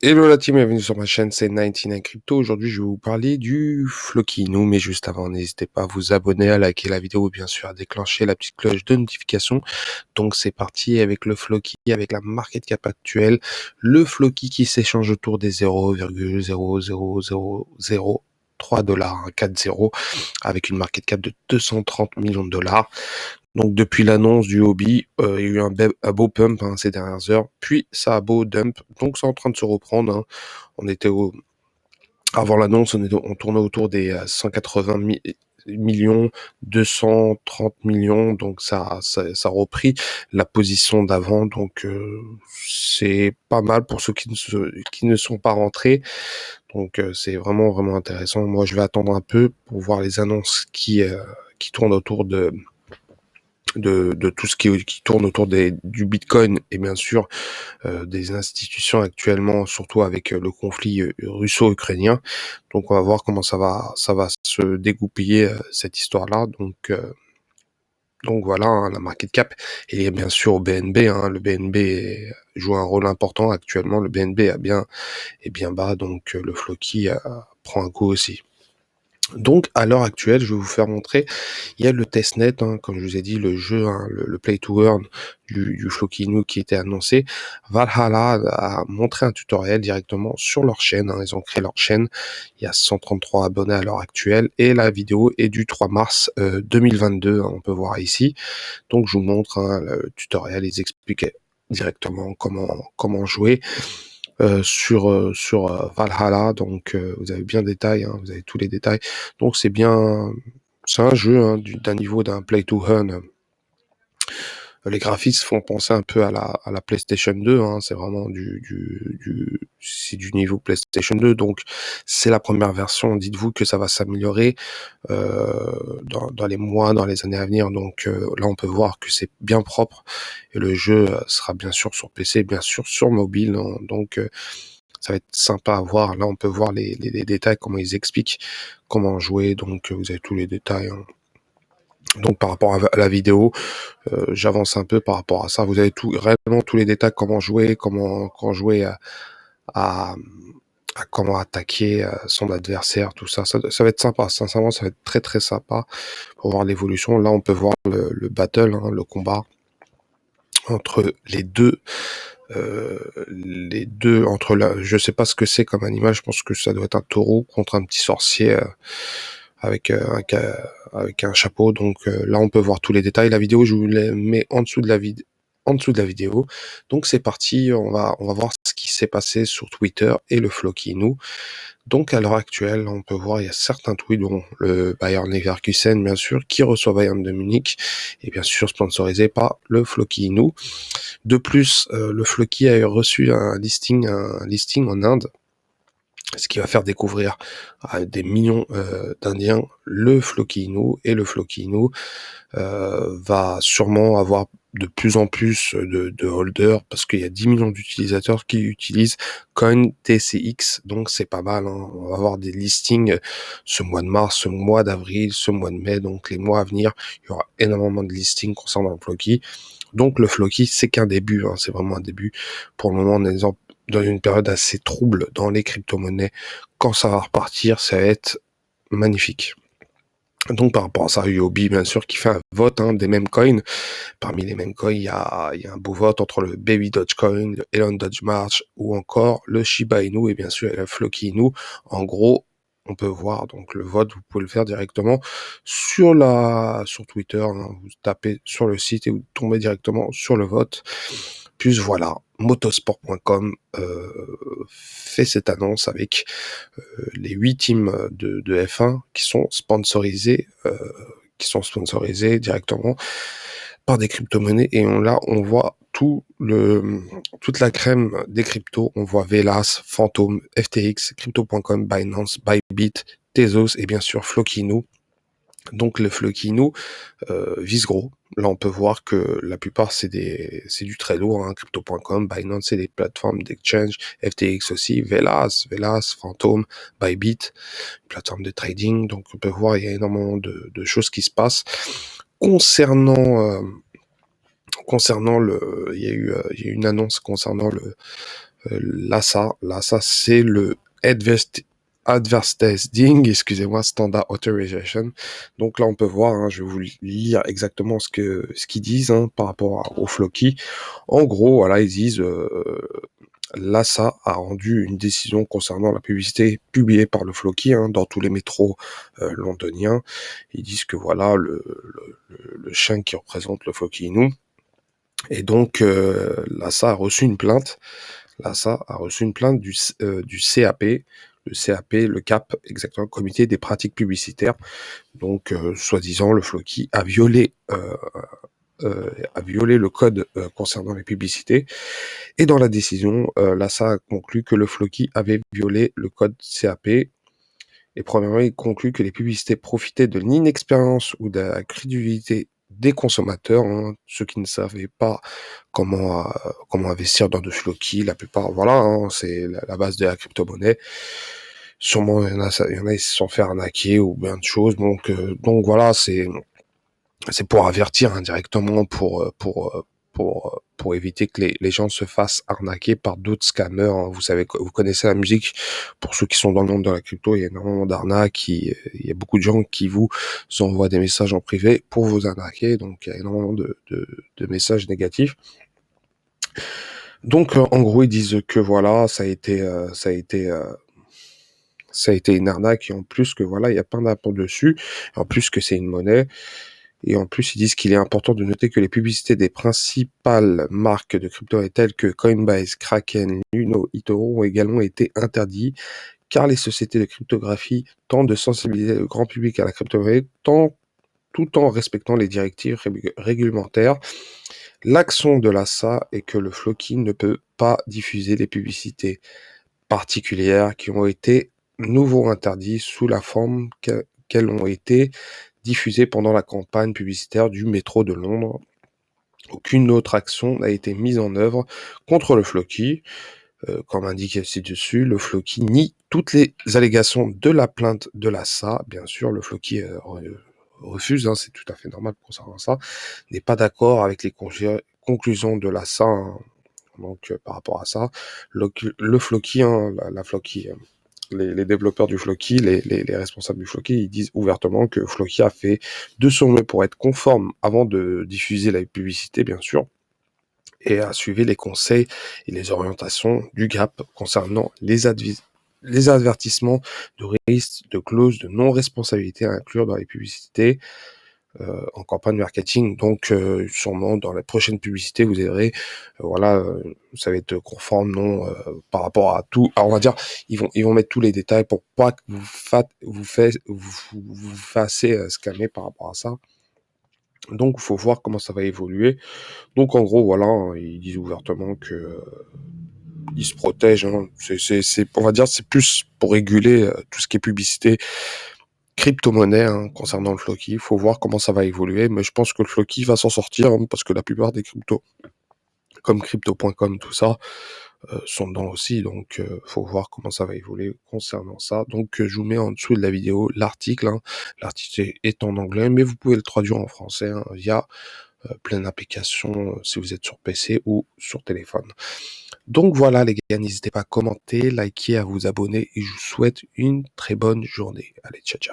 Hello la team, bienvenue sur ma chaîne, c'est 99 Crypto. Aujourd'hui, je vais vous parler du Floki-Inu, mais juste avant, n'hésitez pas à vous abonner, à liker la vidéo, ou bien sûr à déclencher la petite cloche de notification. Donc c'est parti avec le Floki, avec la market cap actuelle. Le Floki qui s'échange autour des 0,00003 dollars, 4-0, avec une market cap de 230 millions de dollars. Donc depuis l'annonce du hobby, il y a eu un beau pump ces dernières heures, puis ça a beau dump, donc c'est en train de se reprendre. On était avant l'annonce, on tournait autour des 180 millions, 230 millions, donc ça a repris la position d'avant, donc c'est pas mal pour ceux qui ne sont pas rentrés, donc c'est vraiment intéressant. Moi je vais attendre un peu pour voir les annonces qui tournent autour de tout ce qui tourne autour du Bitcoin et bien sûr des institutions actuellement, surtout avec le conflit russo-ukrainien. Donc on va voir comment ça va se dégoupiller cette histoire-là. Donc voilà, la market cap. Et bien sûr au BNB, le BNB joue un rôle important actuellement. Le BNB est bien bas, donc le Floki prend un coup aussi. Donc, à l'heure actuelle, je vais vous faire montrer, il y a le testnet, comme je vous ai dit, le jeu, le play to earn du Floki-Inu qui était annoncé. Valhalla a montré un tutoriel directement sur leur chaîne, ils ont créé leur chaîne, il y a 133 abonnés à l'heure actuelle, et la vidéo est du 3 mars 2022, on peut voir ici. Donc, je vous montre le tutoriel, ils expliquaient directement comment jouer sur Valhalla, donc vous avez bien détail, vous avez tous les détails, donc c'est un jeu d'un niveau d'un play to earn. Les graphismes font penser un peu à la PlayStation 2, c'est vraiment c'est du niveau PlayStation 2, donc c'est la première version, dites-vous que ça va s'améliorer dans les mois, dans les années à venir, donc là on peut voir que c'est bien propre, et le jeu sera bien sûr sur PC, bien sûr sur mobile, donc ça va être sympa à voir. Là, on peut voir les détails, comment ils expliquent comment jouer. Donc, vous avez tous les détails. Donc, par rapport à la vidéo, j'avance un peu par rapport à ça. Vous avez réellement tous les détails, comment jouer, comment jouer à, à comment attaquer son adversaire, tout ça. Ça va être sympa. Sincèrement, ça va être très sympa pour voir l'évolution. Là, on peut voir le battle, le combat entre les deux entre je sais pas ce que c'est comme animal, je pense que ça doit être un taureau contre un petit sorcier avec avec un chapeau. Donc là on peut voir tous les détails. La vidéo je vous les mets en dessous de la vidéo. Donc c'est parti, on va voir ce qui s'est passé sur Twitter et le Floki-Inu. Donc à l'heure actuelle, on peut voir, il y a certains tweets, dont le Bayern Leverkusen bien sûr, qui reçoit Bayern de Munich, et bien sûr sponsorisé par le Floki-Inu. De plus, le Floki a reçu un listing en Inde, ce qui va faire découvrir à des millions d'Indiens le Floki-Inu, et le Floki-Inu va sûrement avoir de plus en plus de holders, parce qu'il y a 10 millions d'utilisateurs qui utilisent CoinTCX, donc c'est pas mal, on va avoir des listings ce mois de mars, ce mois d'avril, ce mois de mai, donc les mois à venir, il y aura énormément de listings concernant le Floki. Donc le Floki, c'est qu'un début, c'est vraiment un début. Pour le moment, on est dans une période assez trouble dans les crypto-monnaies. Quand ça va repartir, ça va être magnifique. Donc par rapport à ça, Huobi, bien sûr, qui fait un vote des mêmes coins. Parmi les mêmes coins, il y a un beau vote entre le Baby Dogecoin, le Elon Doge March, ou encore le Shiba Inu, et bien sûr le Floki Inu. En gros, on peut voir donc le vote, vous pouvez le faire directement sur Twitter, vous tapez sur le site et vous tombez directement sur le vote. Puis voilà, motosport.com fait cette annonce avec les 8 teams de F1 qui sont sponsorisés directement par des crypto-monnaies, et là on voit toute la crème des cryptos. On voit Velas, Phantom, FTX, Crypto.com, Binance, Bybit, Tezos et bien sûr Floki-Inu. Donc le Floki-Inu vise gros. Là, on peut voir que la plupart, c'est du très lourd, Crypto.com, Binance, c'est des plateformes d'exchange, FTX aussi, Velas, Phantom, Bybit, plateforme de trading. Donc, on peut voir, il y a énormément de choses qui se passent. Concernant il y a eu une annonce concernant L'ASA, c'est le Advertising, excusez-moi, Standard Authorization. Donc là, on peut voir, hein, je vais vous lire exactement ce qu'ils disent, hein, par rapport au Floki. En gros, voilà, ils disent l'ASA a rendu une décision concernant la publicité publiée par le Floki, hein, dans tous les métros londoniens. Ils disent que voilà, le chien qui représente le Floki Inu. Et donc, l'ASA a reçu une plainte. L'ASA a reçu une plainte du CAP, le CAP, exactement, Comité des pratiques publicitaires. Donc, soi-disant, le Floki a violé le code concernant les publicités. Et dans la décision, l'ASA a conclu que le Floki avait violé le code CAP. Et premièrement, il conclut que les publicités profitaient de l'inexpérience ou de la crédulité des consommateurs, hein, ceux qui ne savaient pas comment investir dans de Floki. La plupart, voilà, hein, c'est la base de la crypto-monnaie. Sûrement, il y en a, ils se sont fait arnaquer ou bien de choses. Donc voilà, c'est pour avertir indirectement, pour éviter que les gens se fassent arnaquer par d'autres scammers, hein. Vous savez, vous connaissez la musique. Pour ceux qui sont dans le monde de la crypto, il y a énormément d'arnaques. Il y a beaucoup de gens qui vous envoient des messages en privé pour vous arnaquer. Donc, il y a énormément de messages négatifs. Donc, en gros, ils disent que voilà, ça a été une arnaque, et en plus que voilà, il y a plein d'impôts dessus, en plus que c'est une monnaie. Et en plus, ils disent qu'il est important de noter que les publicités des principales marques de crypto telles que Coinbase, Kraken, Luno, eToro ont également été interdits, car les sociétés de cryptographie tentent de sensibiliser le grand public à la crypto-monnaie tout en respectant les directives réglementaires. L'action de l'ASA est que le Floki ne peut pas diffuser les publicités particulières qui ont été nouveau interdites sous la forme qu'elles ont été diffusées pendant la campagne publicitaire du métro de Londres. Aucune autre action n'a été mise en œuvre contre le Floki. Comme indiqué ci-dessus, le Floki nie toutes les allégations de la plainte de l'ASA. Bien sûr, le Floki refuse, hein, c'est tout à fait normal concernant ça, n'est pas d'accord avec les conclusions de l'ASA, hein. Donc, par rapport à ça, le Floki, hein, la Floki, les développeurs du Floki, les responsables du Floki, ils disent ouvertement que Floki a fait de son mieux pour être conforme avant de diffuser la publicité, bien sûr, et a suivi les conseils et les orientations du GAP concernant les avertissements de risques, de clauses de non-responsabilité à inclure dans les publicités en campagne marketing. Donc, sûrement dans la prochaine publicité, vous verrez, voilà, ça va être conforme, non, par rapport à tout. Alors, on va dire, ils vont mettre tous les détails pour pas que vous fassiez scammer par rapport à ça. Donc, il faut voir comment ça va évoluer. Donc, en gros, voilà, hein, ils disent ouvertement que ils se protègent, hein. On va dire, c'est plus pour réguler tout ce qui est publicité crypto-monnaie, hein, concernant le Floki. Il faut voir comment ça va évoluer, mais je pense que le Floki va s'en sortir, hein, parce que la plupart des cryptos, comme crypto.com, tout ça, sont dedans aussi. Donc, faut voir comment ça va évoluer concernant ça. Donc, je vous mets en dessous de la vidéo l'article, hein. L'article est en anglais, mais vous pouvez le traduire en français, hein, via plein d'applications, si vous êtes sur PC ou sur téléphone. Donc voilà les gars, n'hésitez pas à commenter, liker, à vous abonner, et je vous souhaite une très bonne journée. Allez, ciao ciao.